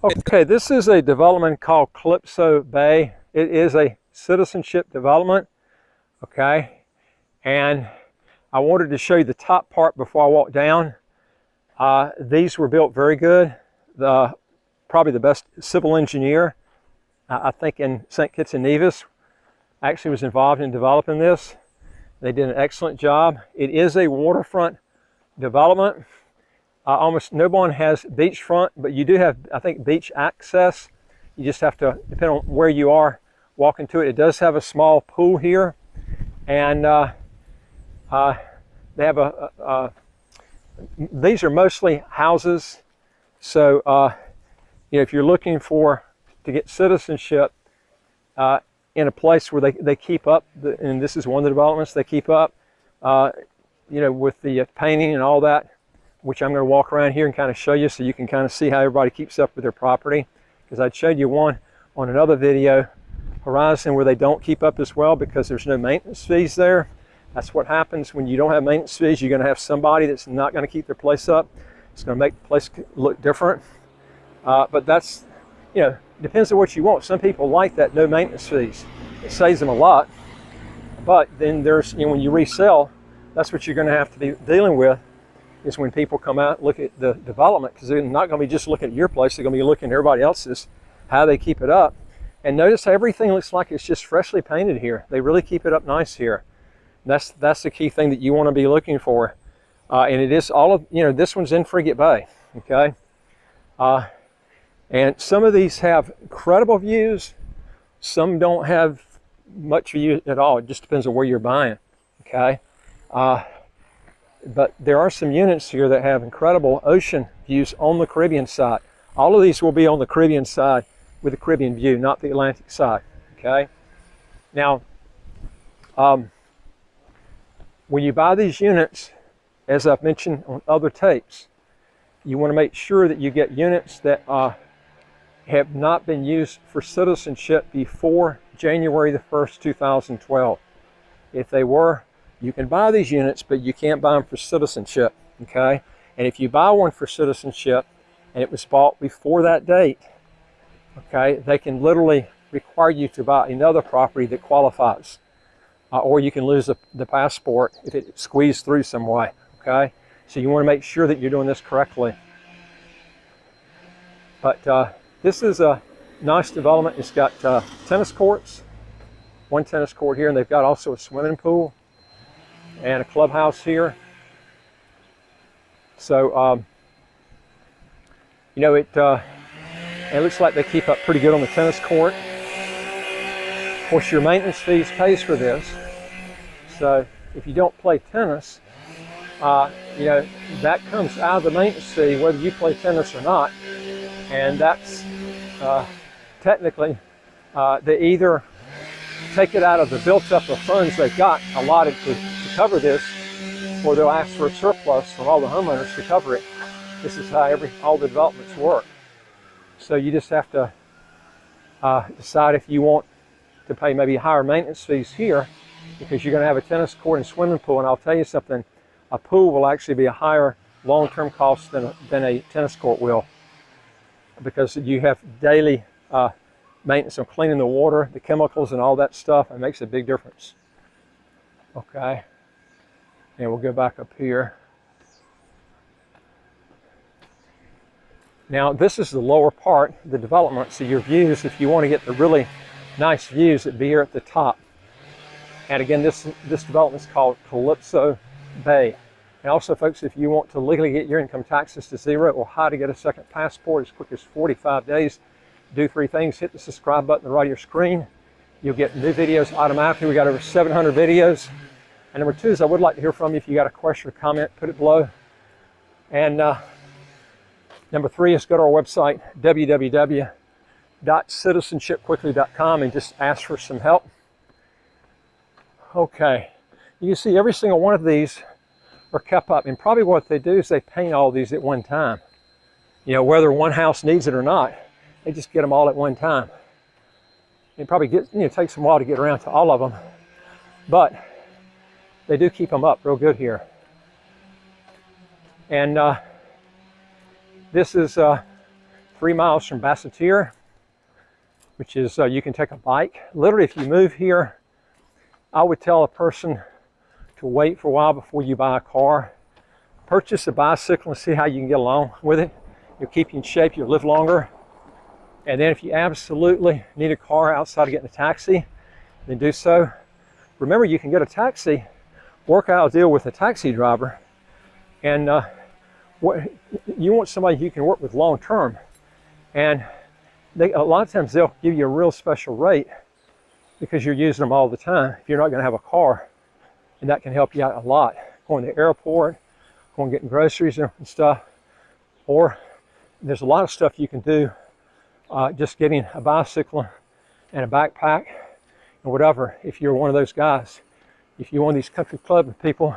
Okay, this is a development called Calypso Bay. It is a citizenship development, okay? And I wanted to show you the top part before I walk down. These were built very good. Probably the best civil engineer, I think, in St. Kitts and Nevis actually was involved in developing this. They did an excellent job. It is a waterfront development. Almost no one has beachfront, but you do have, I think, beach access. You just have to, depend on where you are, walk into it. It does have a small pool here, and they have these are mostly houses. So, you know, if you're looking to get citizenship in a place where they keep up, and this is one of the developments they keep up, you know, with the painting and all that, which I'm going to walk around here and kind of show you so you can kind of see how everybody keeps up with their property. Because I showed you one on another video, Horizon, where they don't keep up as well because there's no maintenance fees there. That's what happens when you don't have maintenance fees. You're going to have somebody that's not going to keep their place up. It's going to make the place look different. But that's, you know, depends on what you want. Some people like that no maintenance fees. It saves them a lot. But then there's, you know, when you resell, that's what you're going to have to be dealing with, is when people come out and look at the development, because they're not going to be just looking at your place, they're going to be looking at everybody else's, how they keep it up. And notice how everything looks like it's just freshly painted here. They really keep it up nice here. That's the key thing that you want to be looking for. And it is all of, you know, this one's in Frigate Bay, okay? And some of these have incredible views. Some don't have much view at all. It just depends on where you're buying, okay? But there are some units here that have incredible ocean views on the Caribbean side. All of these will be on the Caribbean side with a Caribbean view, not the Atlantic side, okay? Now, when you buy these units, as I've mentioned on other tapes, you want to make sure that you get units that have not been used for citizenship before January the 1st, 2012. If they were, you can buy these units, but you can't buy them for citizenship, okay? And if you buy one for citizenship and it was bought before that date, okay, they can literally require you to buy another property that qualifies. Or you can lose the passport if it squeezed through some way, okay? So you want to make sure that you're doing this correctly. But this is a nice development. It's got tennis courts, one tennis court here, and they've got also a swimming pool and a clubhouse here. So, you know, it looks like they keep up pretty good on the tennis court. Of course, your maintenance fees pays for this. So if you don't play tennis, you know, that comes out of the maintenance fee, whether you play tennis or not. And that's technically, they either take it out of the built up of funds they've got allotted to cover this, or they'll ask for a surplus from all the homeowners to cover it. This is how all the developments work. So you just have to decide if you want to pay maybe higher maintenance fees here, because you're going to have a tennis court and swimming pool. And I'll tell you something, a pool will actually be a higher long-term cost than a tennis court will, because you have daily maintenance on cleaning the water, the chemicals and all that stuff. It makes a big difference. Okay, and we'll go back up here. Now this is the lower part, the development. So your views, if you want to get the really nice views, it'd be here at the top. And again, this development is called Calypso Bay. And also, folks, if you want to legally get your income taxes to zero, or how to get a second passport as quick as 45 days, do 3 things. Hit the subscribe button on the right of your screen. You'll get new videos automatically. We got over 700 videos. And number 2 is I would like to hear from you. If you got a question or comment, put it below. And number 3 is go to our website, www.citizenshipquickly.com, and just ask for some help. Okay, you can see every single one of these are kept up, and probably what they do is they paint all these at one time. You know, whether one house needs it or not, they just get them all at one time. It probably takes them a while to get around to all of them, but they do keep them up real good here. And this is 3 3 miles from Basseterre, which is, you can take a bike. Literally, if you move here, I would tell a person to wait for a while before you buy a car. Purchase a bicycle and see how you can get along with it. You'll keep you in shape, you'll live longer. And then if you absolutely need a car outside of getting a taxi, then do so. Remember, you can get a taxi, work out a deal with a taxi driver, and you want somebody you can work with long term. And a lot of times they'll give you a real special rate because you're using them all the time if you're not going to have a car. And that can help you out a lot. Going to the airport, going getting groceries and stuff. Or there's a lot of stuff you can do just getting a bicycle and a backpack and whatever. If you're one of those guys, if you're one of these country club people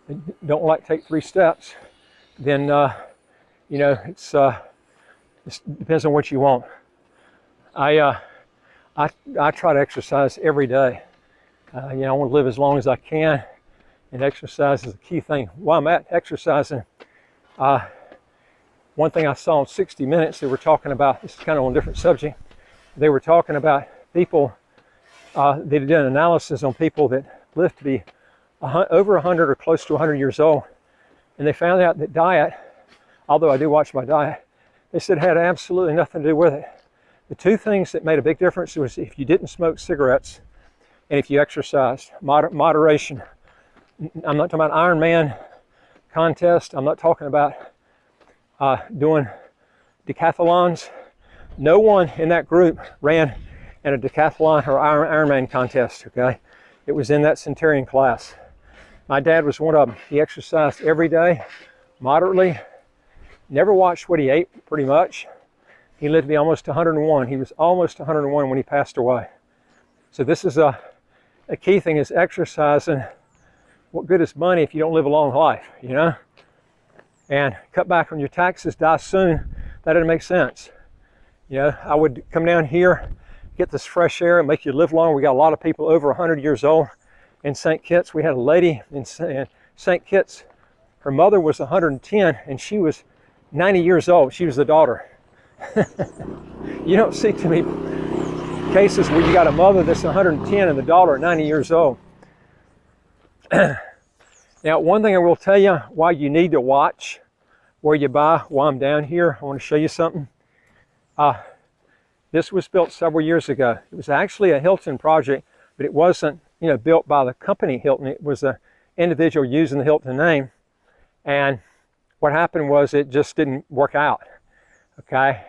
that don't like to take 3 steps, then you know, it depends on what you want. I try to exercise every day. You know, I want to live as long as I can, and exercise is the key thing. While I'm at exercising, one thing I saw in 60 Minutes, they were talking about, this is kind of on a different subject, they were talking about people, they did an analysis on people that lived to be over 100 or close to 100 years old, and they found out that diet, although I do watch my diet, they said it had absolutely nothing to do with it. The 2 things that made a big difference was if you didn't smoke cigarettes and if you exercised. Moderation. I'm not talking about Ironman contest. I'm not talking about doing decathlons. No one in that group ran in a decathlon or Ironman contest, okay? It was in that centurion class. My dad was one of them. He exercised every day, moderately, never watched what he ate, pretty much. He lived to be almost 101. He was almost 101 when he passed away. So this is a key thing, is exercising. What good is money if you don't live a long life, you know? And cut back on your taxes, die soon. That doesn't make sense. You know, I would come down here, get this fresh air and make you live long. We got a lot of people over 100 years old in St. Kitts. We had a lady in St. Kitts. Her mother was 110 and she was 90 years old. She was the daughter. You don't see too many cases where you got a mother that's 110 and the daughter 90 years old. Now, one thing I will tell you why you need to watch where you buy while I'm down here, I want to show you something. This was built several years ago. It was actually a Hilton project, but it wasn't, you know, built by the company Hilton. It was an individual using the Hilton name. And what happened was it just didn't work out. Okay,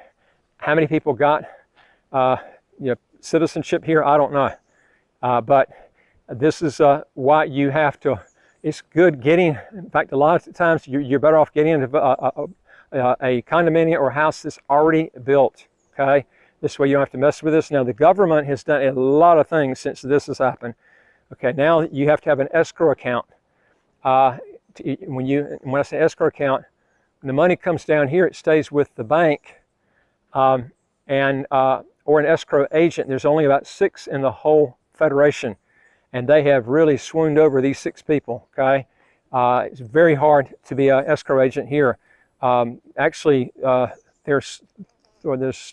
how many people got citizenship here? I don't know, but this is why you have to. It's good getting. In fact, a lot of times you're better off getting into a condominium or a house that's already built. Okay, this way you don't have to mess with this. Now the government has done a lot of things since this has happened. Okay, now you have to have an escrow account. When I say escrow account, when the money comes down here, it stays with the bank or an escrow agent. There's only about 6 in the whole federation, and they have really swooned over these 6 people. Okay, it's very hard to be an escrow agent here. Actually, there's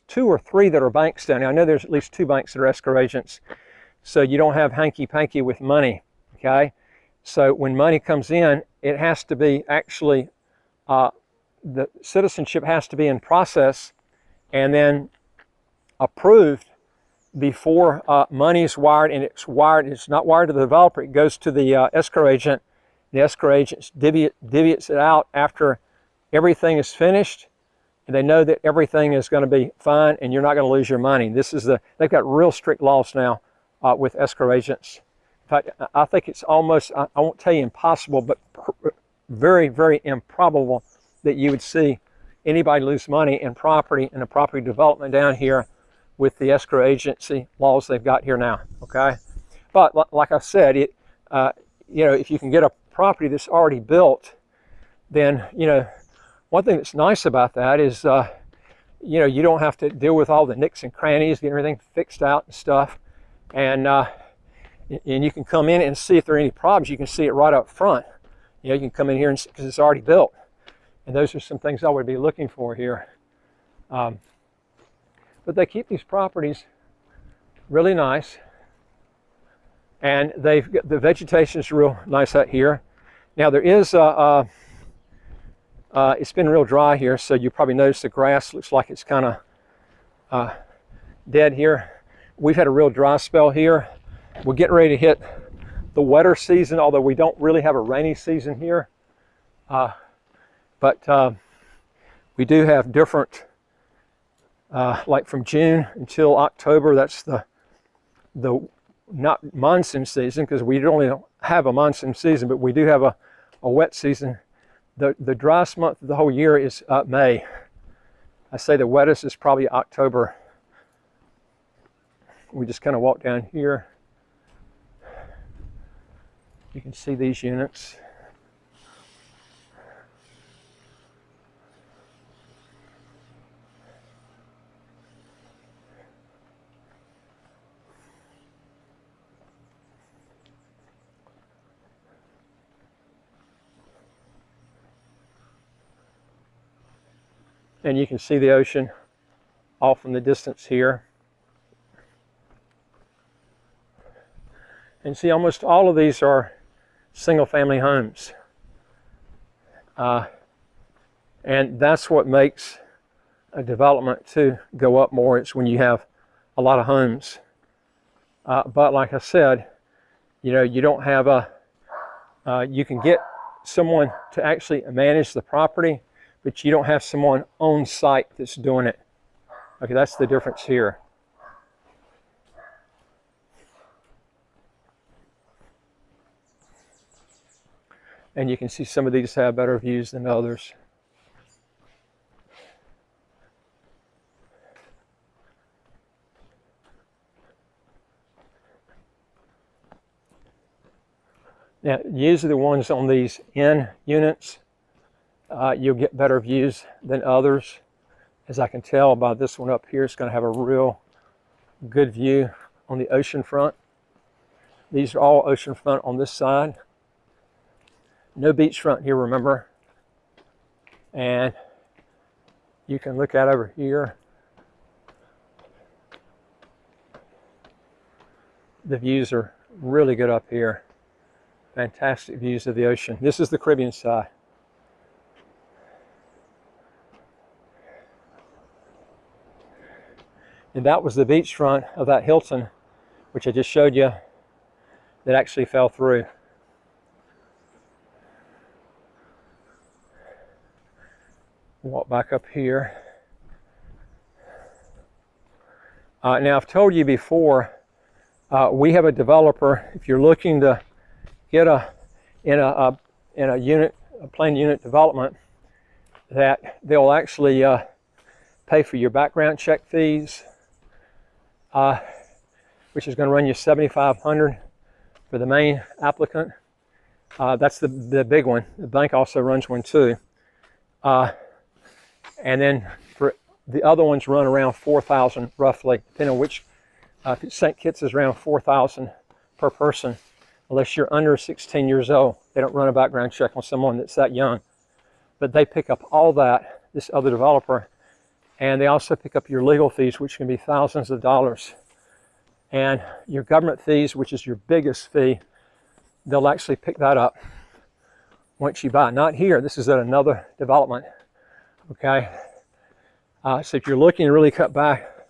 2 or 3 that are banks down here. I know there's at least 2 banks that are escrow agents, so you don't have hanky-panky with money. Okay, so when money comes in, it has to be actually the citizenship has to be in process and then approved before money is wired, and it's not wired to the developer. It goes to the escrow agent. The escrow agent divvies it out after everything is finished, and they know that everything is going to be fine and you're not going to lose your money. They've got real strict laws now with escrow agents. In fact, I think it's almost, I won't tell you impossible, but very, very improbable that you would see anybody lose money in property and a property development down here with the escrow agency laws they've got here now. Okay, but like I said, you know, if you can get a property that's already built, then, you know, one thing that's nice about that is you know, you don't have to deal with all the nicks and crannies, getting everything fixed out and stuff, and you can come in and see if there are any problems. You can see it right up front. You know, you can come in here and because it's already built. And those are some things I would be looking for here. But they keep these properties really nice, and the vegetation is real nice out here. Now there is it's been real dry here, so you probably notice the grass looks like it's kind of dead here. We've had a real dry spell here. We're getting ready to hit the wetter season, although we don't really have a rainy season here. But we do have different, like from June until October, that's the not monsoon season, because we don't have a monsoon season, but we do have a wet season. The driest month of the whole year is May. I say the wettest is probably October. We just kind of walk down here. You can see these units. And you can see the ocean off in the distance here. And see, almost all of these are single-family homes. And that's what makes a development to go up more. It's when you have a lot of homes. But like I said, you know, you don't have you can get someone to actually manage the property, but you don't have someone on site that's doing it. Okay, that's the difference here. And you can see some of these have better views than others. Now, usually the ones on these end units, you'll get better views than others. As I can tell by this one up here, it's going to have a real good view on the ocean front. These are all ocean front on this side. No beachfront here, remember. And you can look out over here. The views are really good up here. Fantastic views of the ocean. This is the Caribbean side. And that was the beachfront of that Hilton, which I just showed you, that actually fell through. Walk back up here. Now, I've told you before, we have a developer. If you're looking to get in a unit, a plain unit development, that they'll actually pay for your background check fees, which is going to run you $7,500 for the main applicant. That's the big one. The bank also runs one too. And then for the other ones run around $4,000 roughly, depending on which. If it's St. Kitts is around $4,000 per person, unless you're under 16 years old. They don't run a background check on someone that's that young. But they pick up all that, this other developer, and they also pick up your legal fees, which can be thousands of dollars. And your government fees, which is your biggest fee, they'll actually pick that up once you buy. Not here, this is at another development. Okay, so if you're looking to really cut back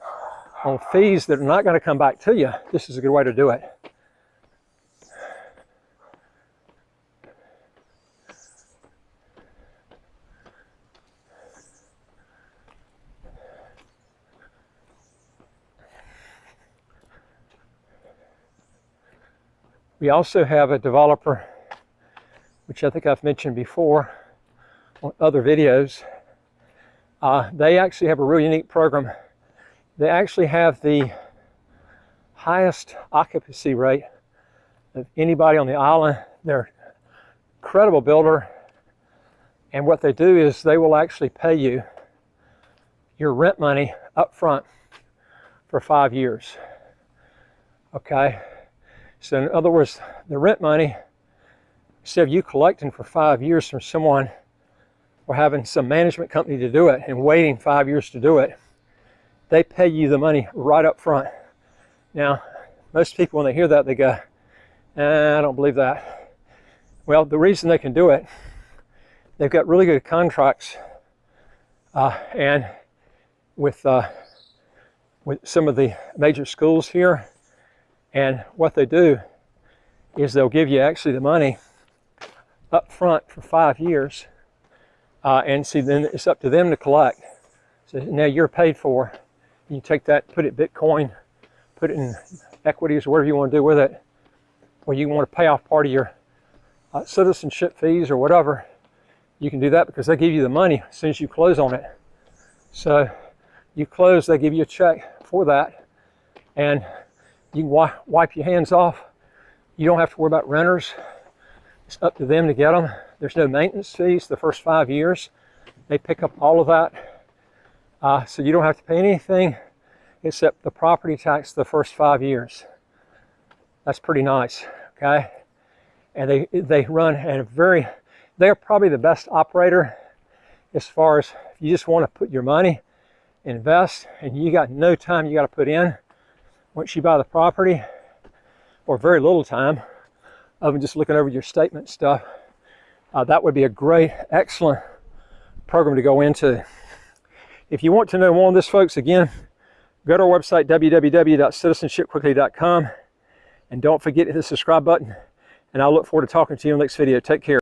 on fees that are not going to come back to you, this is a good way to do it. We also have a developer, which I think I've mentioned before on other videos. They actually have a really unique program. They actually have the highest occupancy rate of anybody on the island. They're an incredible builder. And what they do is they will actually pay you your rent money up front for 5 years. Okay? So in other words, the rent money, instead of you collecting for 5 years from someone or having some management company to do it and waiting 5 years to do it. They pay you the money right up front. Now, most people, when they hear that, they go, I don't believe that. Well, the reason they can do it, they've got really good contracts and with some of the major schools here. And what they do is they'll give you actually the money up front for 5 years. And see, then it's up to them to collect. So now you're paid for. You take that, put it Bitcoin, put it in equities or whatever you want to do with it. Or you want to pay off part of your citizenship fees or whatever. You can do that because they give you the money as soon as you close on it. So you close, they give you a check for that. And you can wipe your hands off. You don't have to worry about renters. It's up to them to get them. There's no maintenance fees the first 5 years. They pick up all of that. So you don't have to pay anything except the property tax the first 5 years. That's pretty nice, okay? And they run at a they're probably the best operator as far as if you just want to put your money, invest, and you got no time you got to put in. Once you buy the property, or very little time, other than just looking over your statement stuff, that would be a great, excellent program to go into. If you want to know more on this, folks, again, go to our website, www.citizenshipquickly.com, and don't forget to hit the subscribe button, and I'll look forward to talking to you in the next video. Take care.